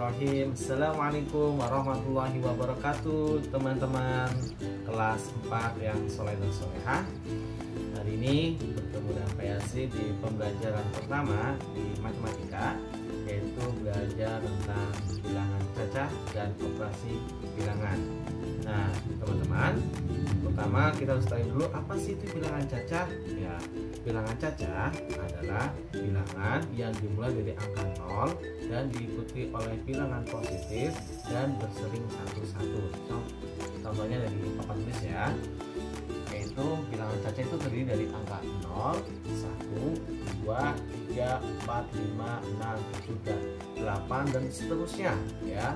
Bismillahirrahmanirrahim. Assalamualaikum warahmatullahi wabarakatuh, teman-teman kelas 4 yang soleh dan solehah. Hari ini bertemu dengan Pak Yasi di pembelajaran pertama di matematika, yaitu belajar tentang bilangan cacah dan operasi bilangan. Nah, teman-teman, pertama kita harus tahu dulu apa sih itu bilangan cacah. Ya, bilangan cacah adalah bilangan yang dimulai dari angka 0 dan diikuti oleh bilangan positif dan bersering satu-satu. Contohnya dari papan tulis ya, yaitu bilangan cacah itu terdiri dari angka 0, 1, 2, 3, 4, 5, 6, 7, 8 dan seterusnya ya.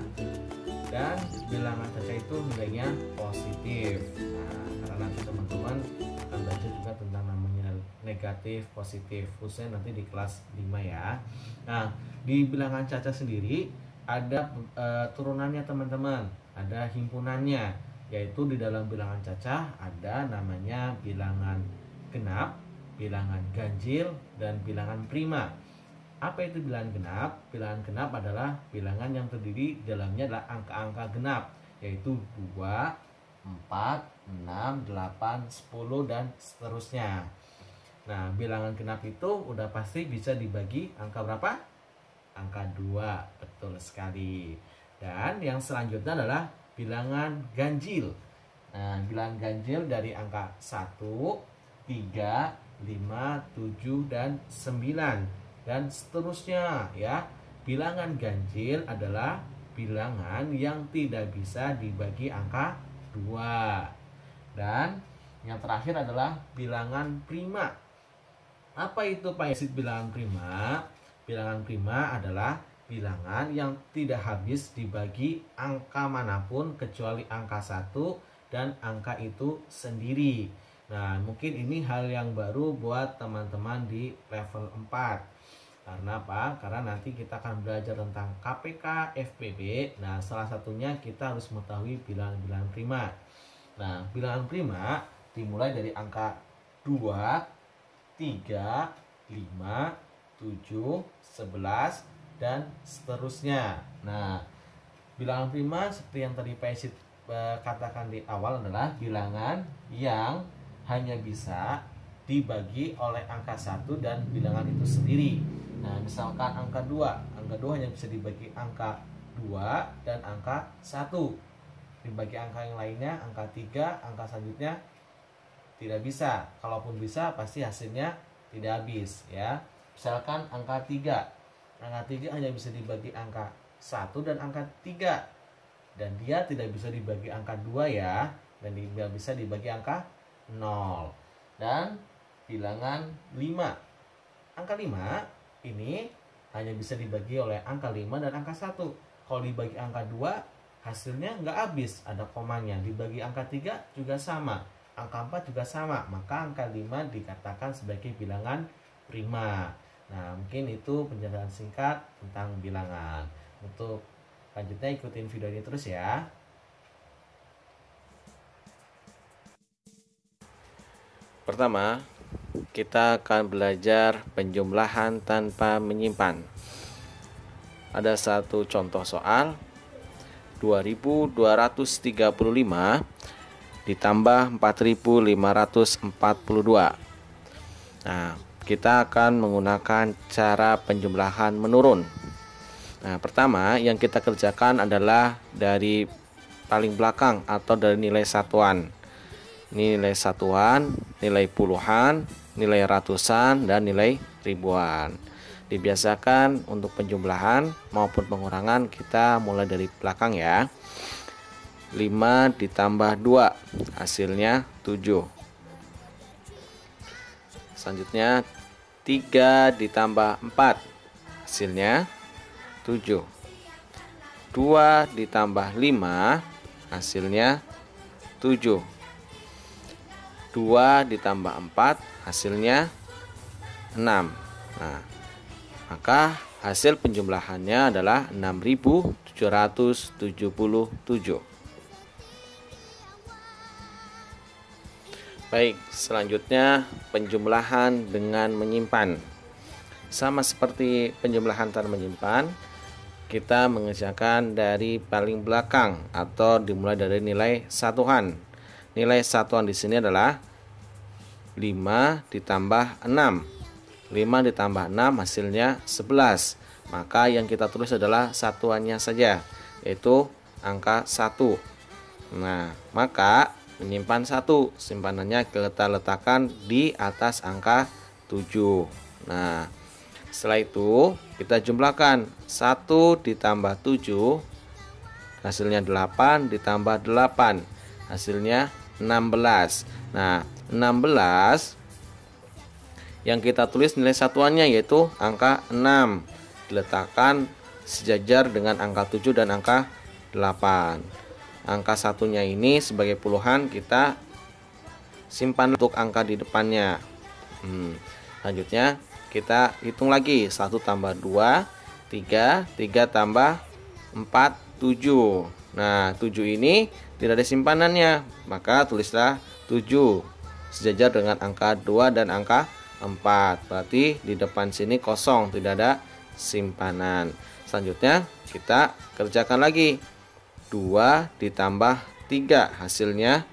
Dan bilangan cacah itu nilainya positif. Nah, karena nanti teman-teman akan belajar juga tentang namanya negatif, positif, khususnya nanti di kelas 5 ya. Nah, di bilangan cacah sendiri ada turunannya teman-teman, ada himpunannya, yaitu di dalam bilangan cacah ada namanya bilangan genap, bilangan ganjil, dan bilangan prima. Apa itu bilangan genap? Bilangan genap adalah bilangan yang terdiri dalamnya adalah angka-angka genap, yaitu 2, 4, 6, 8, 10 dan seterusnya. Nah, bilangan genap itu udah pasti bisa dibagi angka berapa? Angka 2, betul sekali. Dan yang selanjutnya adalah bilangan ganjil. Nah, bilangan ganjil dari angka 1, 3, 5, 7 dan 9 dan seterusnya ya. Bilangan ganjil adalah bilangan yang tidak bisa dibagi angka 2. Dan yang terakhir adalah bilangan prima. Apa itu Pak Yasid bilangan prima? Bilangan prima adalah bilangan yang tidak habis dibagi angka manapun kecuali angka 1 dan angka itu sendiri. Nah, mungkin ini hal yang baru buat teman-teman di level 4. Karena apa? Karena nanti kita akan belajar tentang KPK, FPB. Nah, salah satunya kita harus mengetahui bilangan-bilangan prima. Nah, bilangan prima dimulai dari angka 2, 3, 5, 7, 11, dan seterusnya. Nah, bilangan prima seperti yang tadi Pak Yasid katakan di awal adalah bilangan yang hanya bisa dibagi oleh angka 1 dan bilangan itu sendiri. Nah, misalkan angka 2 hanya bisa dibagi angka 2 dan angka 1. Dibagi angka yang lainnya, angka 3, angka selanjutnya tidak bisa. Kalaupun bisa, pasti hasilnya tidak habis ya. Misalkan angka 3 hanya bisa dibagi angka 1 dan angka 3. Dan dia tidak bisa dibagi angka 2 ya. Dan tidak bisa dibagi angka 0. Dan bilangan 5. Angka 5 ini hanya bisa dibagi oleh angka 5 dan angka 1. Kalau dibagi angka 2, hasilnya nggak habis, ada komanya. Dibagi angka 3 juga sama, angka 4 juga sama. Maka angka 5 dikatakan sebagai bilangan prima. Nah, mungkin itu penjelasan singkat tentang bilangan. Untuk lanjutnya ikutin video ini terus ya. Pertama, kita akan belajar penjumlahan tanpa menyimpan. Ada satu contoh soal, 2235 ditambah 4542. Nah, kita akan menggunakan cara penjumlahan menurun. Nah, pertama yang kita kerjakan adalah dari paling belakang atau dari nilai satuan. Nilai satuan, nilai puluhan, nilai ratusan, dan nilai ribuan. Dibiasakan untuk penjumlahan maupun pengurangan kita mulai dari belakang ya. 5 ditambah 2 hasilnya 7. Selanjutnya 3 ditambah 4 hasilnya 7. 2 ditambah 5 hasilnya 7. 2 ditambah 4 hasilnya 6. Nah, maka hasil penjumlahannya adalah 6777. Baik, selanjutnya penjumlahan dengan menyimpan. Sama seperti penjumlahan tanpa menyimpan, kita mengerjakan dari paling belakang atau dimulai dari nilai satuan. Nilai satuan di sini adalah 5 ditambah 6. 5 ditambah 6 hasilnya 11. Maka yang kita tulis adalah satuannya saja, yaitu angka 1. Nah, maka menyimpan 1, simpanannya kita letakkan di atas angka 7. Nah, setelah itu kita jumlahkan 1 ditambah 7 hasilnya 8 ditambah 8 hasilnya 16. Nah, 16 yang kita tulis nilai satuannya yaitu angka 6, diletakkan sejajar dengan angka 7 dan angka 8. Angka satunya ini sebagai puluhan kita simpan untuk angka di depannya. Selanjutnya kita hitung lagi, 1 tambah 2 3, 3 tambah 4 7. Nah, 7 ini tidak ada simpanannya, maka tulislah 7 sejajar dengan angka 2 dan angka 4. Berarti di depan sini kosong, tidak ada simpanan. Selanjutnya kita kerjakan lagi, 2 ditambah 3 hasilnya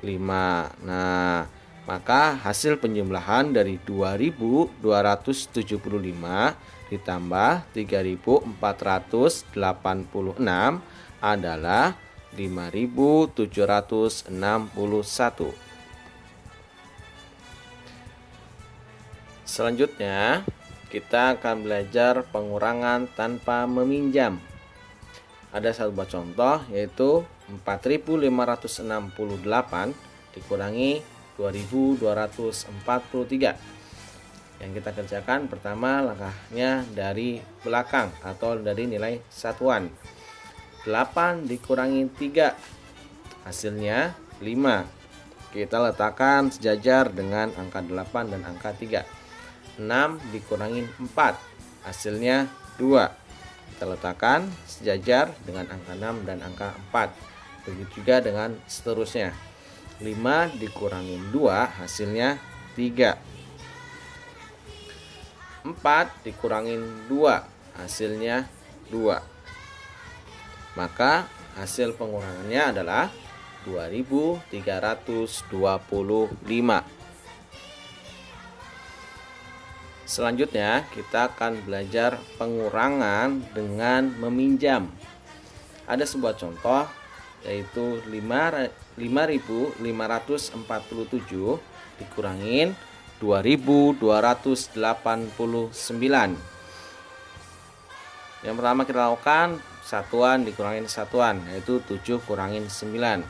5. Nah, maka hasil penjumlahan dari 2275 ditambah 3486 adalah 5761. Selanjutnya kita akan belajar pengurangan tanpa meminjam. Ada satu buah contoh, yaitu 4568 dikurangi 2243. Yang kita kerjakan pertama langkahnya dari belakang atau dari nilai satuan. 8 dikurangi 3 hasilnya 5. Kita letakkan sejajar dengan angka 8 dan angka 3. 6 dikurangi 4 hasilnya 2. Kita letakkan sejajar dengan angka 6 dan angka 4. Begitu juga dengan seterusnya. 5 dikurangi 2 hasilnya 3. 4 dikurangi 2 hasilnya 2. Maka hasil pengurangannya adalah 2325. Selanjutnya kita akan belajar pengurangan dengan meminjam. Ada sebuah contoh, yaitu 5547 dikurangin 2289. Yang pertama kita lakukan satuan dikurangin satuan, yaitu 7 kurangin 9.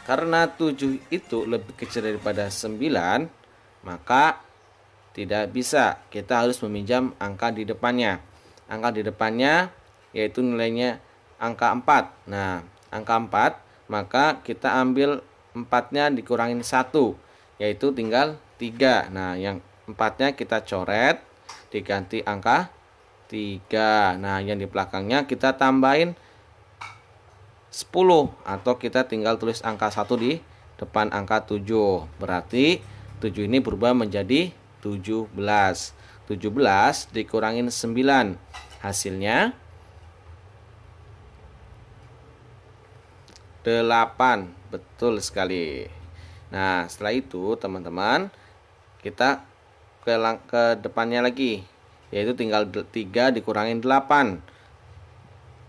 Karena 7 itu lebih kecil daripada 9, maka tidak bisa, kita harus meminjam angka di depannya. Angka di depannya yaitu nilainya angka 4. Nah, angka 4, maka kita ambil 4-nya dikurangin 1, yaitu tinggal 3. Nah, yang 4-nya kita coret, diganti angka 3. Nah, yang di belakangnya kita tambahin 10, atau kita tinggal tulis angka 1 di depan angka 7. Berarti 7 ini berubah menjadi 17. 17 dikurangin 9 hasilnya 8. Betul sekali. Nah, setelah itu teman-teman, kita ke depannya lagi, yaitu tinggal 3 dikurangin 8.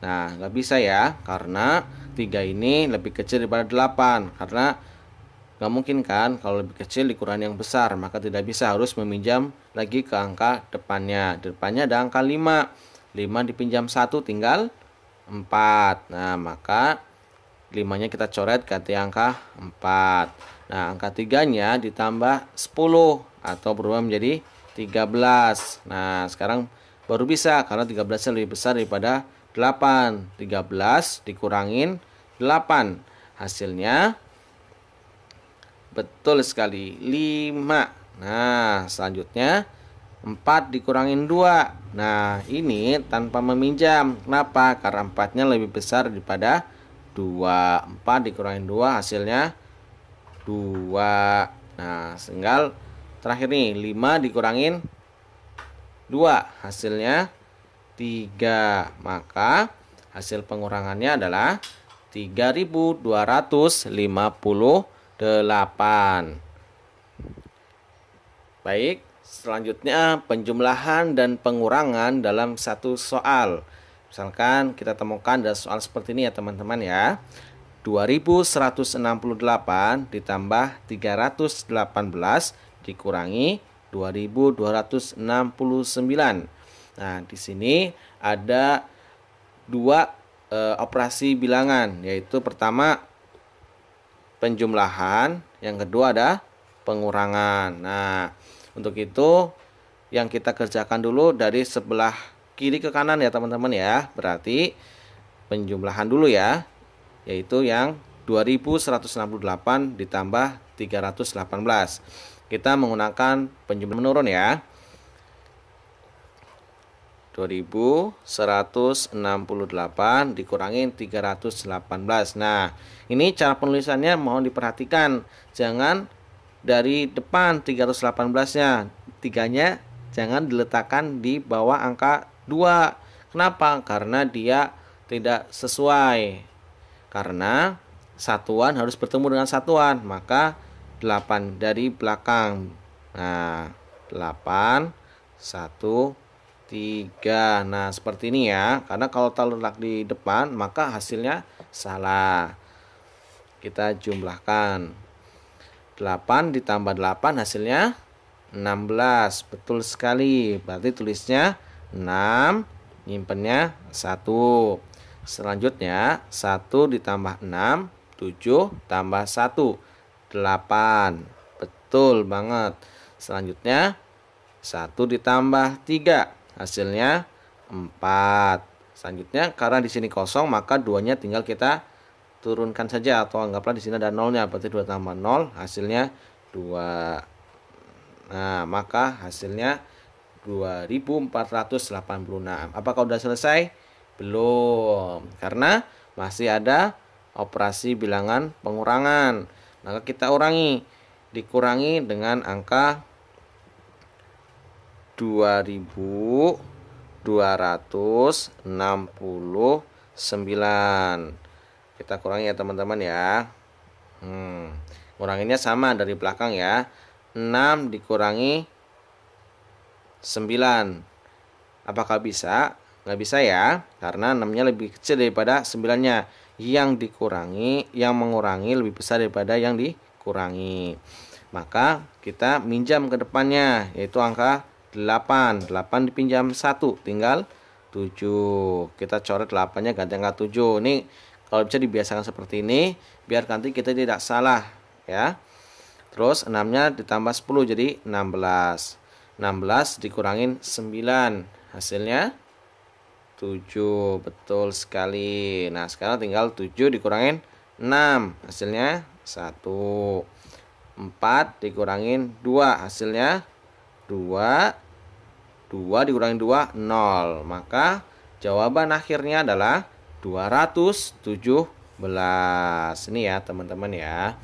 Nah, nggak bisa ya, karena 3 ini lebih kecil daripada 8. Karena nggak mungkin kan kalau lebih kecil dikurangi yang besar, maka tidak bisa, harus meminjam lagi ke angka depannya. Depannya ada angka 5. 5 dipinjam 1 tinggal 4. Nah, maka 5-nya kita coret ganti angka 4. Nah, angka 3-nya ditambah 10 atau berubah menjadi 13. Nah, sekarang baru bisa karena 13-nya lebih besar daripada 8. 13 dikurangin 8. Hasilnya betul sekali 5. Nah, selanjutnya 4 dikurangin 2. Nah, ini tanpa meminjam. Kenapa? Karena 4-nya lebih besar daripada 2. 4 dikurangin 2 hasilnya 2. Nah, tinggal terakhir nih, 5 dikurangin 2 hasilnya 3. Maka hasil pengurangannya adalah 3258. Baik, selanjutnya penjumlahan dan pengurangan dalam satu soal. Misalkan kita temukan ada soal seperti ini ya teman-teman ya. 2168 ditambah 318 dikurangi 2269. Nah, di sini ada dua operasi bilangan, yaitu pertama penjumlahan, yang kedua ada pengurangan. Nah, untuk itu yang kita kerjakan dulu dari sebelah kiri ke kanan ya teman-teman ya. Berarti penjumlahan dulu ya, yaitu yang 2168 ditambah 318. Kita menggunakan penjumlahan menurun ya. 2168 dikurangi 318. Nah, ini cara penulisannya mohon diperhatikan. Jangan dari depan 318-nya. 3-nya jangan diletakkan di bawah angka 2. Kenapa? Karena dia tidak sesuai. Karena satuan harus bertemu dengan satuan, maka 8 dari belakang. Nah, 8 1 3. Nah, seperti ini ya. Karena kalau terletak di depan, maka hasilnya salah. Kita jumlahkan. 8 ditambah 8 hasilnya 16. Betul sekali. Berarti tulisnya 6, nyimpennya 1. Selanjutnya 1 ditambah 6, 7 tambah 1, 8. Betul banget. Selanjutnya 1 ditambah 3, hasilnya 4. Selanjutnya karena di sini kosong, maka 2-nya tinggal kita turunkan saja, atau anggaplah di sini ada nolnya, berarti 2 tambah 0 hasilnya 2. Nah, maka hasilnya 2486. Apakah sudah selesai? Belum, karena masih ada operasi bilangan pengurangan. Maka kita urangi. Dikurangi dengan angka 2269. Kita kurangi ya teman-teman ya. Kuranginnya sama dari belakang ya. 6 dikurangi 9. Apakah bisa? Nggak bisa ya, karena 6-nya lebih kecil daripada 9-nya. Yang mengurangi lebih besar daripada yang dikurangi. Maka kita minjam ke depannya, yaitu angka 8. 8 dipinjam 1, tinggal 7. Kita coret 8-nya ganti angka 7. Ini kalau bisa dibiasakan seperti ini, biar nanti kita tidak salah ya. Terus 6-nya ditambah 10 jadi 16. 16 dikurangin 9, hasilnya 7. Betul sekali. Nah, sekarang tinggal 7 dikurangin 6, hasilnya 1. 4 dikurangin 2, hasilnya 2. 2 dikurangin 2, 0. Maka jawaban akhirnya adalah 217. Ini ya teman-teman ya.